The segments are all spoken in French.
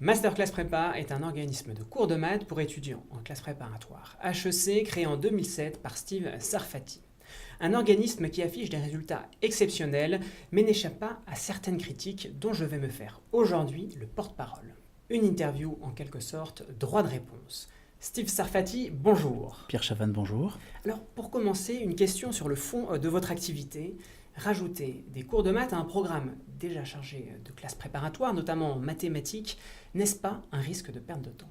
Masterclass Prépa est un organisme de cours de maths pour étudiants en classe préparatoire, HEC, créé en 2007 par Steve Sarfati. Un organisme qui affiche des résultats exceptionnels, mais n'échappe pas à certaines critiques dont je vais me faire aujourd'hui le porte-parole. Une interview en quelque sorte droit de réponse. Steve Sarfati, bonjour. Pierre Chavannes, bonjour. Alors, pour commencer, une question sur le fond de votre activité. Rajouter des cours de maths à un programme déjà chargé de classes préparatoires, notamment en mathématiques, n'est-ce pas un risque de perte de temps ?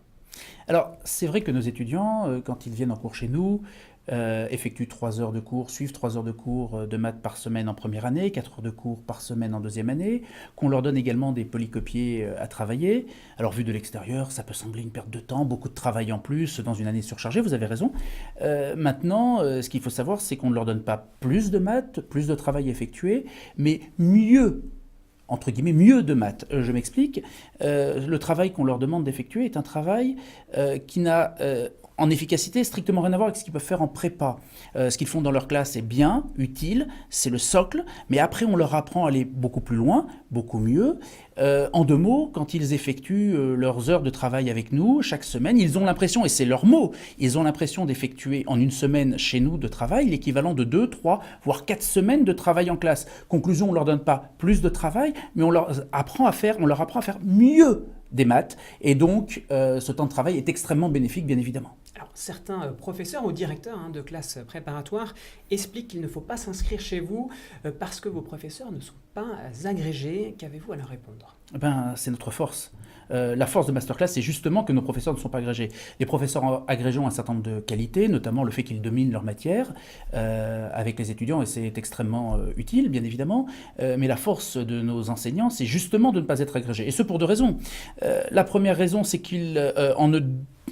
Alors, c'est vrai que nos étudiants, quand ils viennent en cours chez nous, effectuent 3 heures de cours, suivent 3 heures de cours de maths par semaine en première année, 4 heures de cours par semaine en deuxième année, qu'on leur donne également des polycopiés à travailler. Alors, vu de l'extérieur, ça peut sembler une perte de temps, beaucoup de travail en plus dans une année surchargée, vous avez raison. Maintenant, ce qu'il faut savoir, c'est qu'on ne leur donne pas plus de maths, plus de travail effectué, mais mieux, entre guillemets, mieux de maths. Je m'explique. Le travail qu'on leur demande d'effectuer est un travail qui n'a en efficacité strictement rien à voir avec ce qu'ils peuvent faire en prépa. Ce qu'ils font dans leur classe est bien, utile, c'est le socle, mais après on leur apprend à aller beaucoup plus loin, beaucoup mieux. En 2 mots, quand ils effectuent leurs heures de travail avec nous, chaque semaine, ils ont l'impression, et c'est leur mot, ils ont l'impression d'effectuer en une semaine chez nous de travail l'équivalent de 2, 3, voire 4 semaines de travail en classe. Conclusion, on ne leur donne pas plus de travail, mais on leur apprend à faire mieux des maths, et donc ce temps de travail est extrêmement bénéfique, bien évidemment. Alors, certains professeurs ou directeurs de classes préparatoires expliquent qu'il ne faut pas s'inscrire chez vous parce que vos professeurs ne sont pas agrégés. Qu'avez-vous à leur répondre ? C'est notre force. La force de Masterclass, c'est justement que nos professeurs ne sont pas agrégés. Les professeurs agrégés ont un certain nombre de qualités, notamment le fait qu'ils dominent leur matière avec les étudiants, et c'est extrêmement utile, bien évidemment. Mais la force de nos enseignants, c'est justement de ne pas être agrégés. Et ce pour 2 raisons. La première raison, c'est qu'ils,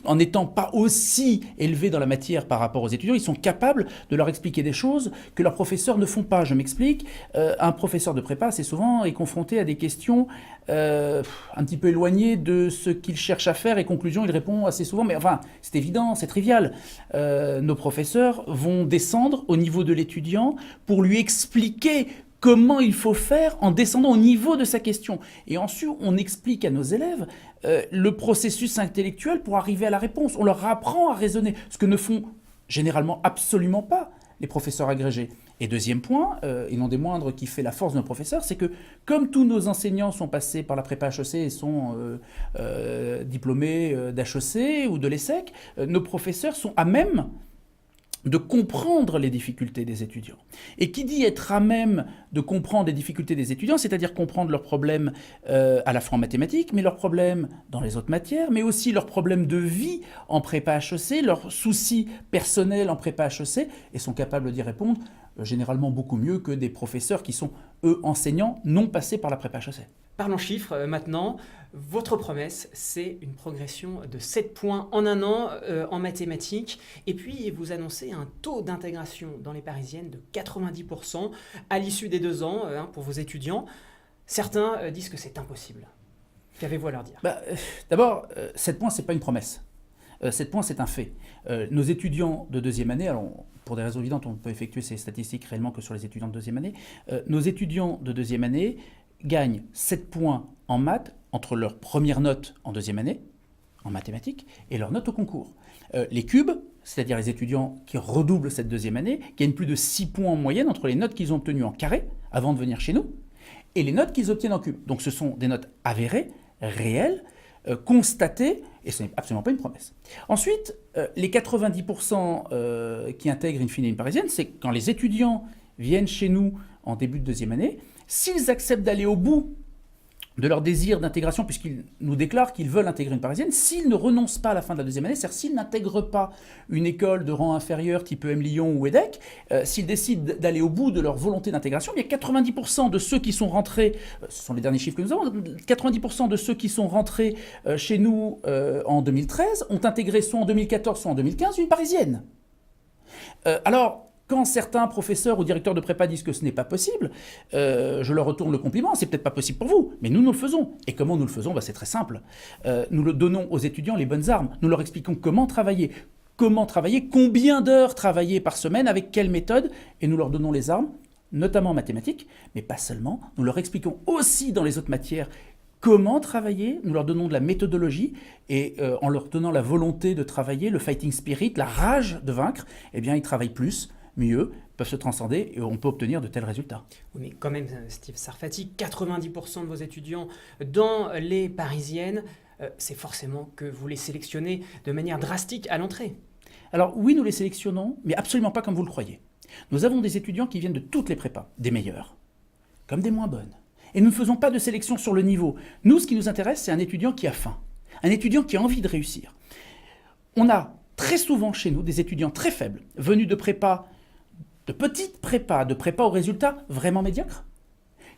en n'étant pas aussi élevés dans la matière par rapport aux étudiants, ils sont capables de leur expliquer des choses que leurs professeurs ne font pas. Je m'explique. Un professeur de prépa, assez souvent, est confronté à des questions un petit peu éloignées de ce qu'il cherche à faire, et conclusion, il répond assez souvent, mais enfin, c'est évident, c'est trivial. Nos professeurs vont descendre au niveau de l'étudiant pour lui expliquer comment il faut faire en descendant au niveau de sa question. Et ensuite, on explique à nos élèves le processus intellectuel pour arriver à la réponse. On leur apprend à raisonner, ce que ne font généralement absolument pas les professeurs agrégés. Et deuxième point, et non des moindres, qui fait la force de nos professeurs, c'est que comme tous nos enseignants sont passés par la prépa HEC et sont diplômés d'HEC ou de l'ESSEC, nos professeurs sont à même de comprendre les difficultés des étudiants. Et qui dit être à même de comprendre les difficultés des étudiants, c'est-à-dire comprendre leurs problèmes à la fois en mathématiques, mais leurs problèmes dans les autres matières, mais aussi leurs problèmes de vie en prépa HEC, leurs soucis personnels en prépa HEC, et sont capables d'y répondre généralement beaucoup mieux que des professeurs qui sont, eux, enseignants non passés par la prépa HEC. Parlons chiffres maintenant. Votre promesse, c'est une progression de 7 points en un an en mathématiques. Et puis, vous annoncez un taux d'intégration dans les parisiennes de 90% à l'issue des 2 ans pour vos étudiants. Certains disent que c'est impossible. Qu'avez-vous à leur dire ? D'abord, 7 points, ce n'est pas une promesse. 7 points, c'est un fait. Nos étudiants de deuxième année, alors pour des raisons évidentes, on ne peut effectuer ces statistiques réellement que sur les étudiants de deuxième année, nos étudiants de deuxième année gagnent 7 points en maths entre leur première note en deuxième année, en mathématiques, et leur note au concours. Les cubes, c'est-à-dire les étudiants qui redoublent cette deuxième année, gagnent plus de 6 points en moyenne entre les notes qu'ils ont obtenues en carré avant de venir chez nous, et les notes qu'ils obtiennent en cube. Donc ce sont des notes avérées, réelles, constatées, et ce n'est absolument pas une promesse. Ensuite, les 90% qui intègrent in fine une parisienne, c'est quand les étudiants viennent chez nous en début de deuxième année, s'ils acceptent d'aller au bout de leur désir d'intégration, puisqu'ils nous déclarent qu'ils veulent intégrer une parisienne, s'ils ne renoncent pas à la fin de la deuxième année, c'est-à-dire s'ils n'intègrent pas une école de rang inférieur type EM Lyon ou EDEC, s'ils décident d'aller au bout de leur volonté d'intégration, il y a 90% de ceux qui sont rentrés, ce sont les derniers chiffres que nous avons, 90% de ceux qui sont rentrés chez nous en 2013 ont intégré soit en 2014, soit en 2015 une parisienne. Alors, quand certains professeurs ou directeurs de prépa disent que ce n'est pas possible, je leur retourne le compliment, c'est peut-être pas possible pour vous, mais nous le faisons. Et comment nous le faisons ? C'est très simple. Nous le donnons aux étudiants les bonnes armes. Nous leur expliquons comment travailler, combien d'heures travailler par semaine, avec quelle méthode, et nous leur donnons les armes, notamment en mathématiques, mais pas seulement. Nous leur expliquons aussi dans les autres matières comment travailler, nous leur donnons de la méthodologie et en leur donnant la volonté de travailler, le fighting spirit, la rage de vaincre, eh bien ils travaillent plus, mieux, peuvent se transcender et on peut obtenir de tels résultats. Oui, mais quand même, Steve Sarfati, 90% de vos étudiants dans les parisiennes, c'est forcément que vous les sélectionnez de manière drastique à l'entrée. Alors oui, nous les sélectionnons, mais absolument pas comme vous le croyez. Nous avons des étudiants qui viennent de toutes les prépas, des meilleurs, comme des moins bonnes. Et nous ne faisons pas de sélection sur le niveau. Nous, ce qui nous intéresse, c'est un étudiant qui a faim, un étudiant qui a envie de réussir. On a très souvent chez nous des étudiants très faibles, venus de prépa, de petites prépas, de prépa aux résultats vraiment médiocres,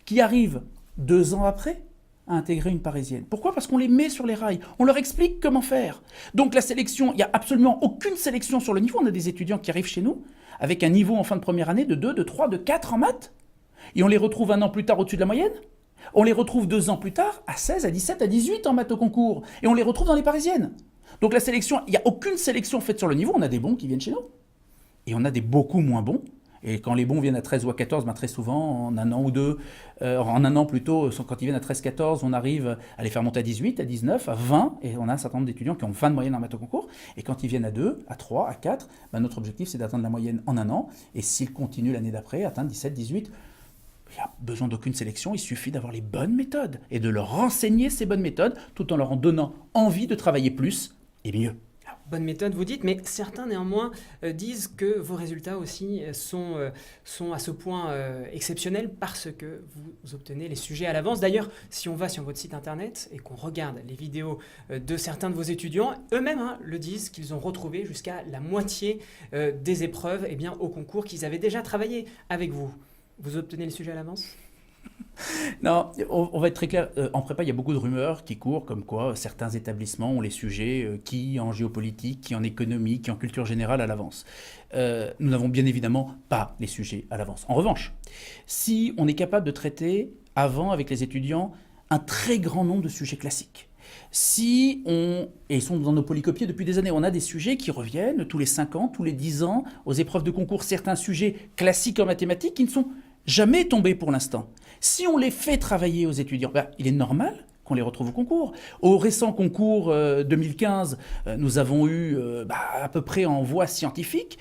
qui arrivent 2 ans après à intégrer une parisienne. Pourquoi ? Parce qu'on les met sur les rails, on leur explique comment faire. Donc la sélection, il n'y a absolument aucune sélection sur le niveau. On a des étudiants qui arrivent chez nous avec un niveau en fin de première année de 2, de 3, de 4 en maths. Et on les retrouve 1 an plus tard au-dessus de la moyenne. On les retrouve 2 ans plus tard à 16, à 17, à 18 en maths au concours. Et on les retrouve dans les parisiennes. Donc la sélection, il n'y a aucune sélection faite sur le niveau. On a des bons qui viennent chez nous. Et on a des beaucoup moins bons. Et quand les bons viennent à 13 ou à 14, très souvent, en 1 an ou 2, en 1 an plutôt, quand ils viennent à 13-14, on arrive à les faire monter à 18, à 19, à 20, et on a un certain nombre d'étudiants qui ont 20 de moyenne en maths au concours. Et quand ils viennent à 2, à 3, à 4, notre objectif c'est d'atteindre la moyenne en 1 an. Et s'ils continuent l'année d'après, atteindre 17, 18, il n'y a besoin d'aucune sélection, il suffit d'avoir les bonnes méthodes et de leur enseigner ces bonnes méthodes tout en leur en donnant envie de travailler plus et mieux. Bonne méthode, vous dites, mais certains néanmoins disent que vos résultats aussi sont à ce point exceptionnels parce que vous obtenez les sujets à l'avance. D'ailleurs, si on va sur votre site internet et qu'on regarde les vidéos de certains de vos étudiants, eux-mêmes le disent qu'ils ont retrouvé jusqu'à la moitié des épreuves au concours qu'ils avaient déjà travaillé avec vous. Vous obtenez les sujets à l'avance ? Non, on va être très clair. En prépa, il y a beaucoup de rumeurs qui courent comme quoi certains établissements ont les sujets qui en géopolitique, qui en économie, qui en culture générale à l'avance. Nous n'avons bien évidemment pas les sujets à l'avance. En revanche, si on est capable de traiter avant avec les étudiants un très grand nombre de sujets classiques, et ils sont dans nos polycopiés depuis des années, on a des sujets qui reviennent tous les 5 ans, tous les 10 ans, aux épreuves de concours, certains sujets classiques en mathématiques qui ne sont jamais tombés pour l'instant. Si on les fait travailler aux étudiants, il est normal qu'on les retrouve au concours. Au récent concours 2015, nous avons eu à peu près en voie scientifique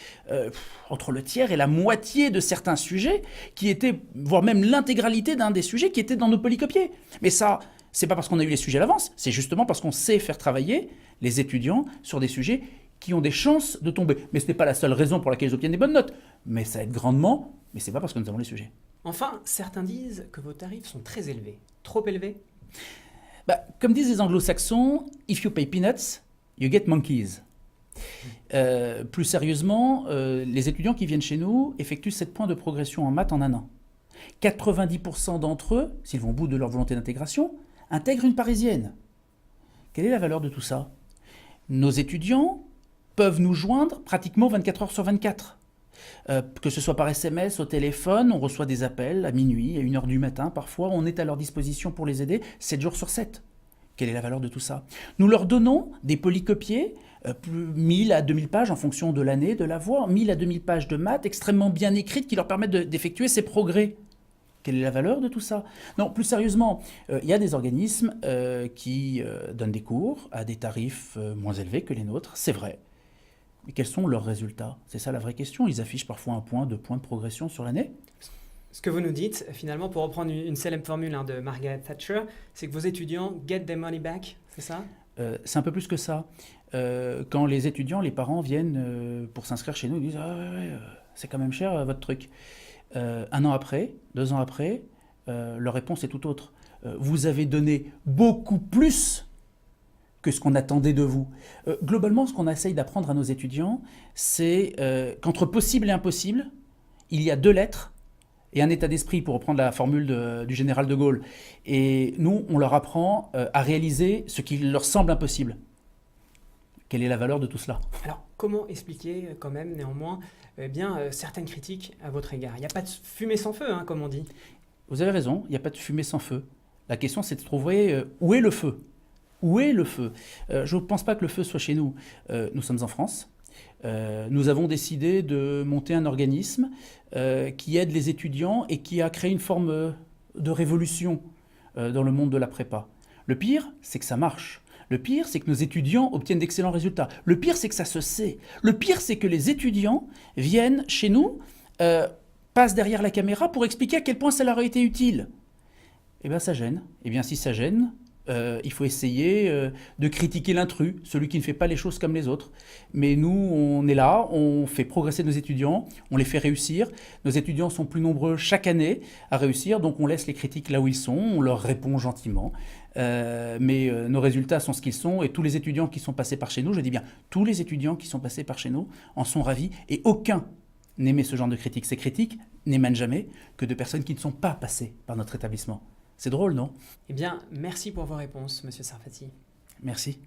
entre le tiers et la moitié de certains sujets qui étaient, voire même l'intégralité d'un des sujets qui étaient dans nos polycopiés. Mais ça, c'est pas parce qu'on a eu les sujets à l'avance, c'est justement parce qu'on sait faire travailler les étudiants sur des sujets qui ont des chances de tomber. Mais ce n'est pas la seule raison pour laquelle ils obtiennent des bonnes notes. Mais ça aide grandement, mais ce n'est pas parce que nous avons les sujets. Enfin, certains disent que vos tarifs sont très élevés. Trop élevés ? Comme disent les anglo-saxons, « if you pay peanuts, you get monkeys ». Plus sérieusement, les étudiants qui viennent chez nous effectuent 7 points de progression en maths en 1 an. 90% d'entre eux, s'ils vont au bout de leur volonté d'intégration, intègrent une parisienne. Quelle est la valeur de tout ça ? Nos étudiants peuvent nous joindre pratiquement 24 heures sur 24. Que ce soit par SMS, au téléphone, on reçoit des appels à minuit, à 1h du matin parfois, on est à leur disposition pour les aider 7 jours sur 7. Quelle est la valeur de tout ça ? Nous leur donnons des polycopiés, 1000 à 2000 pages en fonction de l'année, de la voie, 1000 à 2000 pages de maths extrêmement bien écrites qui leur permettent d'effectuer ces progrès. Quelle est la valeur de tout ça ? Non, plus sérieusement, il y a des organismes qui donnent des cours à des tarifs moins élevés que les nôtres, c'est vrai. Mais quels sont leurs résultats ? C'est ça la vraie question. Ils affichent parfois 1 point, 2 points de progression sur l'année. Ce que vous nous dites, finalement, pour reprendre une célèbre formule de Margaret Thatcher, c'est que vos étudiants get their money back, c'est ça ? C'est un peu plus que ça. Quand les étudiants, les parents viennent pour s'inscrire chez nous, ils disent « Ah ouais, c'est quand même cher votre truc ». 1 an après, 2 ans après, leur réponse est tout autre. Vous avez donné beaucoup plus que ce qu'on attendait de vous. Globalement, ce qu'on essaye d'apprendre à nos étudiants, c'est qu'entre possible et impossible, il y a 2 lettres et un état d'esprit, pour reprendre la formule du général de Gaulle. Et nous, on leur apprend à réaliser ce qui leur semble impossible. Quelle est la valeur de tout cela ? Alors, comment expliquer quand même, néanmoins, certaines critiques à votre égard ? Il n'y a pas de fumée sans feu, comme on dit. Vous avez raison, il n'y a pas de fumée sans feu. La question, c'est de trouver où est le feu ? Où est le feu ? Je ne pense pas que le feu soit chez nous. Nous sommes en France. Nous avons décidé de monter un organisme qui aide les étudiants et qui a créé une forme de révolution dans le monde de la prépa. Le pire, c'est que ça marche. Le pire, c'est que nos étudiants obtiennent d'excellents résultats. Le pire, c'est que ça se sait. Le pire, c'est que les étudiants viennent chez nous, passent derrière la caméra pour expliquer à quel point ça leur a été utile. Eh bien, ça gêne. Eh bien, si ça gêne, il faut essayer de critiquer l'intrus, celui qui ne fait pas les choses comme les autres. Mais nous, on est là, on fait progresser nos étudiants, on les fait réussir. Nos étudiants sont plus nombreux chaque année à réussir, donc on laisse les critiques là où ils sont, on leur répond gentiment. Mais nos résultats sont ce qu'ils sont, et tous les étudiants qui sont passés par chez nous, je dis bien, tous les étudiants qui sont passés par chez nous en sont ravis, et aucun n'aimait ce genre de critiques. Ces critiques n'émanent jamais que de personnes qui ne sont pas passées par notre établissement. C'est drôle, non? Eh bien, merci pour vos réponses, Monsieur Sarfati. Merci.